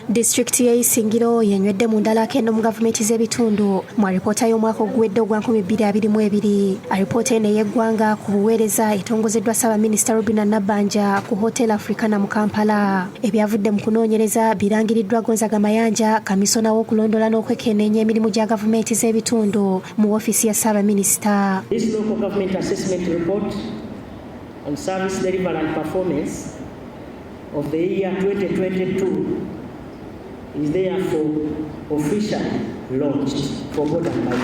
Disitulikiti y'e Isingiro yenywedde mu ndalako eno mu gavumenti z'ebitundu mu alipoota y'omwaka oguwedde ogwa 2022. Alipoota eno ey'eggwanga ku buweereza etongozeddwa Ssaabaminisita Nabbanja ku Hotel Africana mu Kampala. Ebyavudde mu kunoonyereza birangiriddwa Gonzaga Mayanja, kamisona w'okulondoola n'okwekenneenya emirimu gya gavumenti z'ebitundu mu woofiisi ya Ssaabaminisita. This local government assessment report on service delivery and performance of the year 2022 is therefore officially launched for more than 5 years.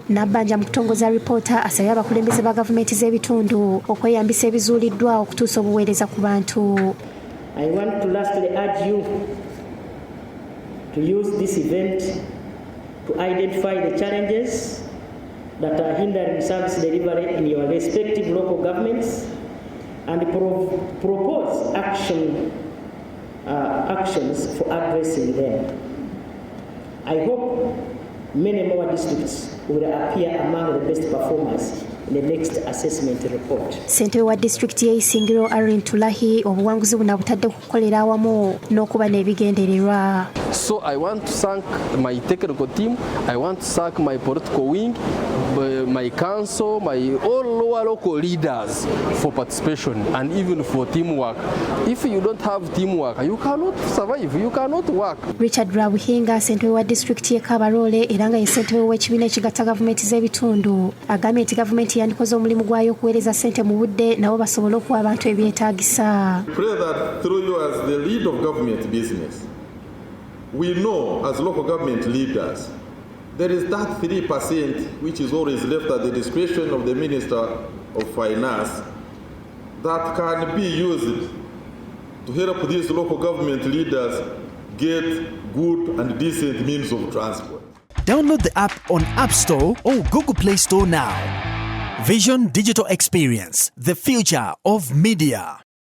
Nabbanja mu kutongoza alipoota asabye abakulembeze ba gavumenti z'ebitundu okweyambisa ebizuuliddwa okutuusa obuweereza ku bantu. I want to lastly urge you to use this event to identify the challenges that are hindering service delivery in your respective local governments and propose actions for addressing them. I hope many more districts will appear among the best performers in the next assessment report. Ssentebe wa disitulikiti y'e Isingiro Tulahi obuwanguzi buno butadde ku kukolera awamu n'okuba n'ebigendererwa. So I want to thank my technical team, I want to thank my political wing, my council, all our local leaders for participation and even for teamwork. If you don't have teamwork, you cannot survive, you cannot work. Richard Rabuhinga, ssentebe wa disitulikiti y'e Kabarole era nga ye ssentebe w'ekibiina ekigatta gavumenti z'ebitundu, agambye nti gavumenti yandikoze omulimu gwayo okuweereza ssente mu budde nabo basobole okuwa abantu ebyetaagisa. Pray that through you as the lead of government business, we know as local government leaders there is that 3% which is always left at the discretion of the Minister of Finance that can be used to help these local government leaders get good and decent means of transport. Download the app on App Store or Google Play Store now. Vision Digital Experience, the future of media.